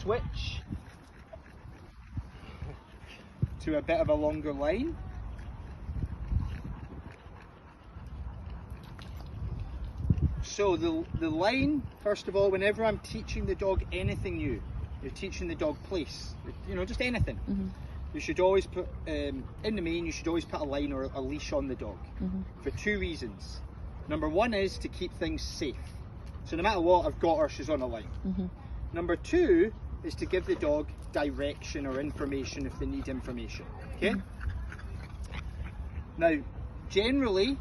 switch to a bit of a longer line. So the line, first of all, whenever I'm teaching the dog anything new, you're teaching the dog place, you know, just anything. You should always put, in the main, you should always put a line or a leash on the dog for 2 reasons. Number 1 is to keep things safe. So no matter what, I've got her, she's on a line. Number 2 is to give the dog direction or information if they need information, okay? Now, generally,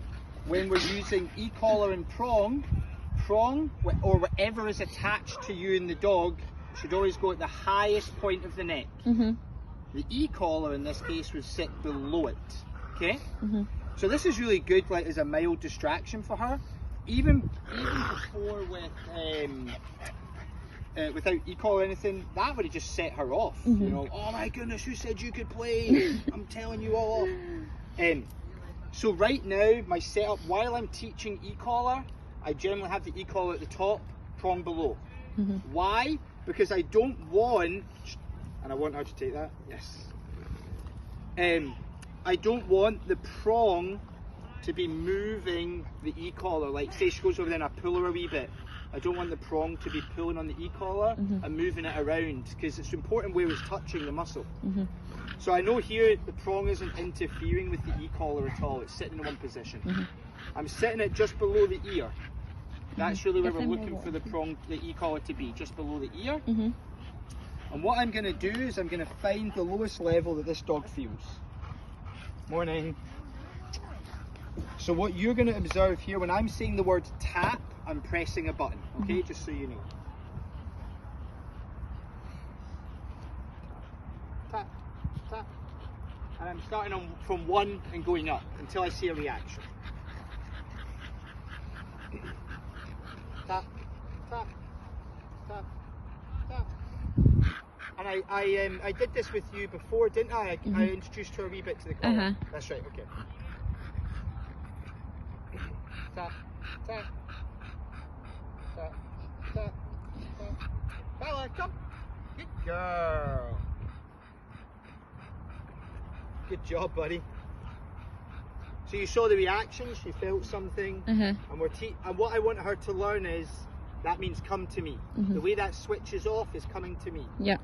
when we're using e-collar and prong, or whatever is attached to you and the dog, should always go at the highest point of the neck. The e-collar in this case would sit below it, okay? So this is really good, like as a mild distraction for her. Even before without e-collar or anything, that would have just set her off. You know, oh my goodness, who said you could play? I'm telling you all off. So right now, my setup, while I'm teaching e-collar, I generally have the e-collar at the top, prong below. Why? Because I don't want, and I want her to take that, yes. I don't want the prong to be moving the e-collar. Like say she goes over there and I pull her a wee bit. I don't want the prong to be pulling on the e-collar and moving it around, because it's important where it's touching the muscle. So I know here the prong isn't interfering with the e-collar at all, it's sitting in one position. I'm setting it just below the ear. That's really where we're looking for the prong, the e-collar to be, just below the ear. And what I'm going to do is I'm going to find the lowest level that this dog feels. Morning. So what you're going to observe here, when I'm saying the word tap, I'm pressing a button, okay, just so you know. Tap, tap. And I'm starting on from 1 and going up until I see a reaction. Tap, tap, tap, tap. And I did this with you before, didn't I? I introduced her a wee bit to the collar. That's right, okay. Tap, tap, tap, tap, tap. Vala, come. Good girl. Good job, buddy. So you saw the reaction, she felt something, and what I want her to learn is, that means come to me. The way that switches off is coming to me. Yeah.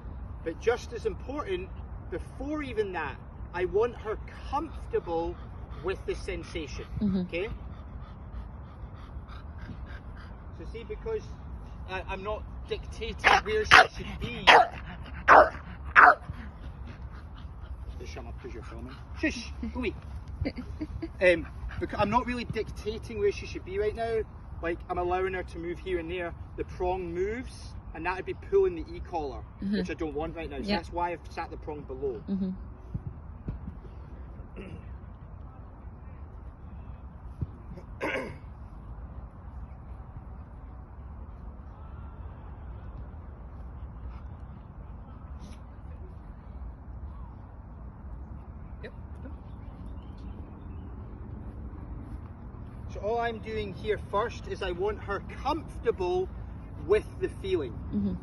But just as important, before even that, I want her comfortable with the sensation, okay? So see, because I'm not dictating where she should be. Just shut up because you're filming. Shush, go away. Because I'm not really dictating where she should be right now. Like, I'm allowing her to move here and there. The prong moves, and that would be pulling the e-collar, which I don't want right now. So that's why I've sat the prong below. So all I'm doing here first is I want her comfortable with the feeling.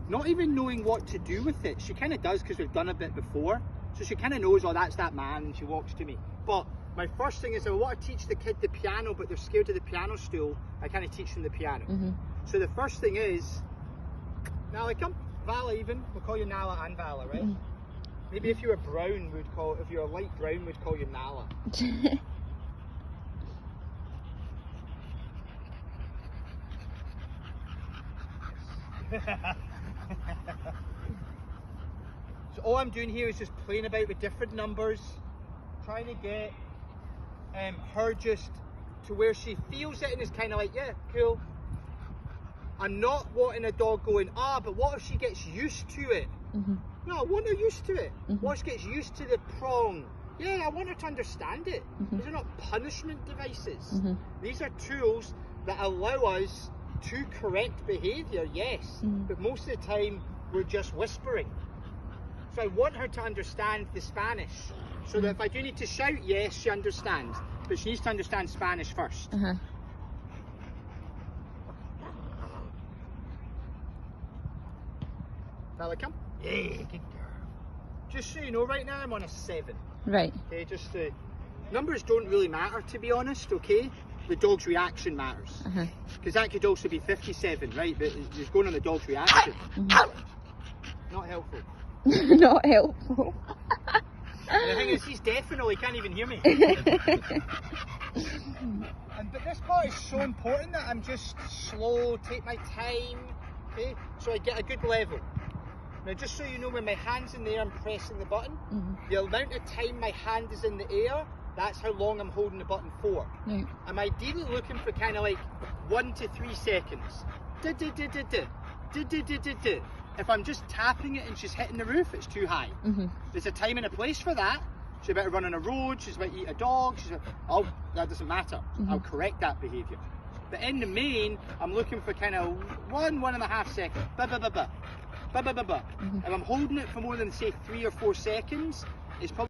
Not even knowing what to do with it. She kind of does because we've done a bit before. So she kind of knows, oh, that's that man, and she walks to me. But my first thing is I want to teach the kid the piano, but they're scared of the piano stool. I kind of teach them the piano. So the first thing is, Nala, come. Vala even. We'll call you Nala and Vala, right? Maybe if you were brown, we'd call, if you're a light brown, we'd call you Nala. So all I'm doing here is just playing about with different numbers, trying to get her just to where she feels it and is kind of like, yeah, cool. I'm not wanting a dog going, but what if she gets used to it? No, I want her used to it. What if she gets used to the prong? Yeah, I want her to understand it. These are not punishment devices. These are tools that allow us to correct behaviour, yes, but most of the time we're just whispering. So I want her to understand the Spanish, so that if I do need to shout, yes, she understands, but she needs to understand Spanish first. Vala, come. Yeah, good girl. Just so you know, right now I'm on a 7. Right. Okay, just the numbers don't really matter, to be honest, okay? The dog's reaction matters. Because that could also be 57, right? But it's going on the dog's reaction. Not helpful. Not helpful. And the thing is, he's definitely can't even hear me. But this part is so important that I'm just slow, take my time, okay? So I get a good level. Now, just so you know, when my hand's in the air, I'm pressing the button. The amount of time my hand is in the air, that's how long I'm holding the button for. Right. I'm ideally looking for kind of like 1 to 3 seconds. If I'm just tapping it and she's hitting the roof, it's too high. There's a time and a place for that. She's about to run on a road, she's about to eat a dog, that doesn't matter. I'll correct that behaviour. But in the main, I'm looking for kind of 1.5 seconds. If I'm holding it for more than, say, 3 or 4 seconds, it's probably